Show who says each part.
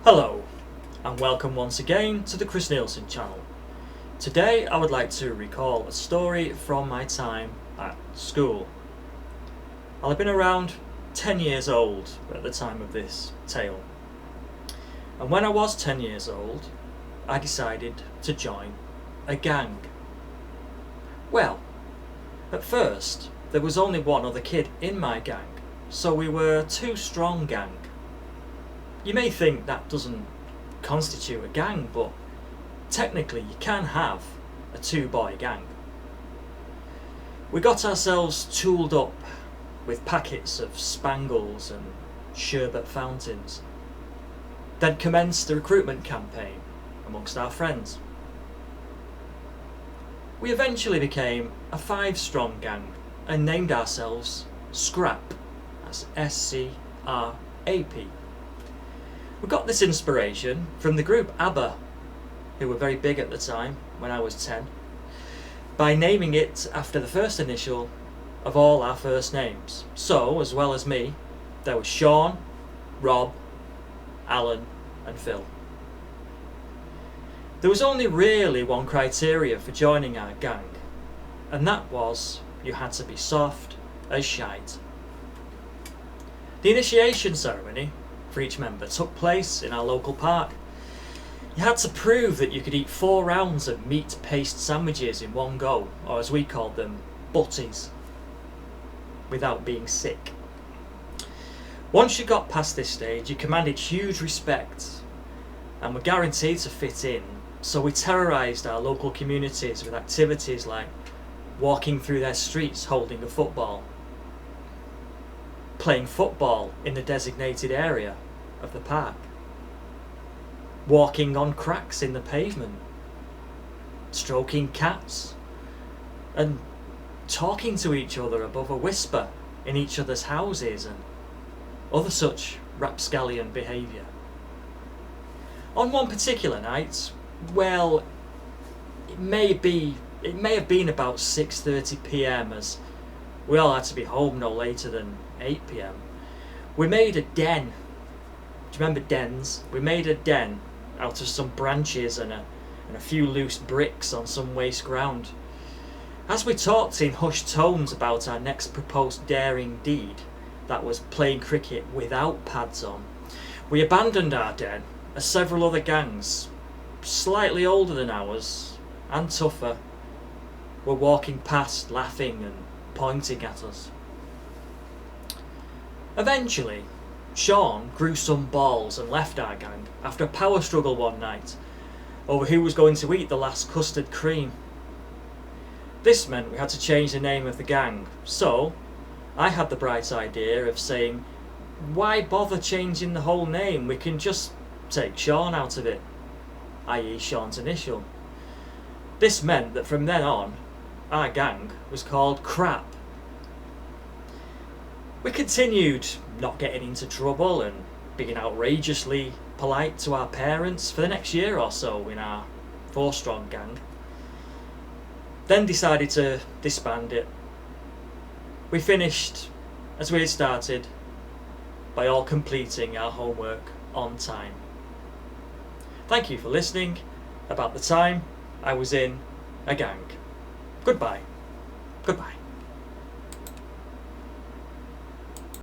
Speaker 1: Hello, and welcome once again to the Chris Nielsen channel. Today I would like to recall a story from my time at school. I'll have been around 10 years old at the time of this tale. And when I was 10 years old, I decided to join a gang. Well, at first there was only one other kid in my gang, so we were a two-strong gang. You may think that doesn't constitute a gang, but technically you can have a two-boy gang. We got ourselves tooled up with packets of spangles and sherbet fountains, then commenced the recruitment campaign amongst our friends. We eventually became a 5-strong gang and named ourselves Scrap, that's S-C-R-A-P. We got this inspiration from the group ABBA, who were very big at the time when I was 10, by naming it after the first initial of all our first names. So, as well as me, there was Sean, Rob, Alan and Phil. There was only really one criteria for joining our gang, and that was you had to be soft as shite. The initiation ceremony for each member took place in our local park. You had to prove that you could eat 4 rounds of meat paste sandwiches in one go, or as we called them, butties, without being sick. Once you got past this stage, you commanded huge respect and were guaranteed to fit in, so we terrorised our local communities with activities like walking through their streets holding a football, playing football in the designated area of the park, walking on cracks in the pavement, stroking cats, and talking to each other above a whisper in each other's houses and other such rapscallion behaviour. On one particular night, well, it may have been about 6:30 p.m, as we all had to be home no later than 8 p.m. We made a den. Do you remember dens? We made a den out of some branches and a few loose bricks on some waste ground. As we talked in hushed tones about our next proposed daring deed, that was playing cricket without pads on, we abandoned our den as several other gangs, slightly older than ours and tougher, were walking past laughing and pointing at us. Eventually, Sean grew some balls and left our gang after a power struggle one night over who was going to eat the last custard cream. This meant we had to change the name of the gang, so I had the bright idea of saying, why bother changing the whole name? We can just take Sean out of it, i.e. Sean's initial. This meant that from then on, our gang was called Crap. We continued not getting into trouble and being outrageously polite to our parents for the next year or so in our 4-strong gang. Then decided to disband it. We finished as we had started, by all completing our homework on time. Thank you for listening about the time I was in a gang. Goodbye. Goodbye.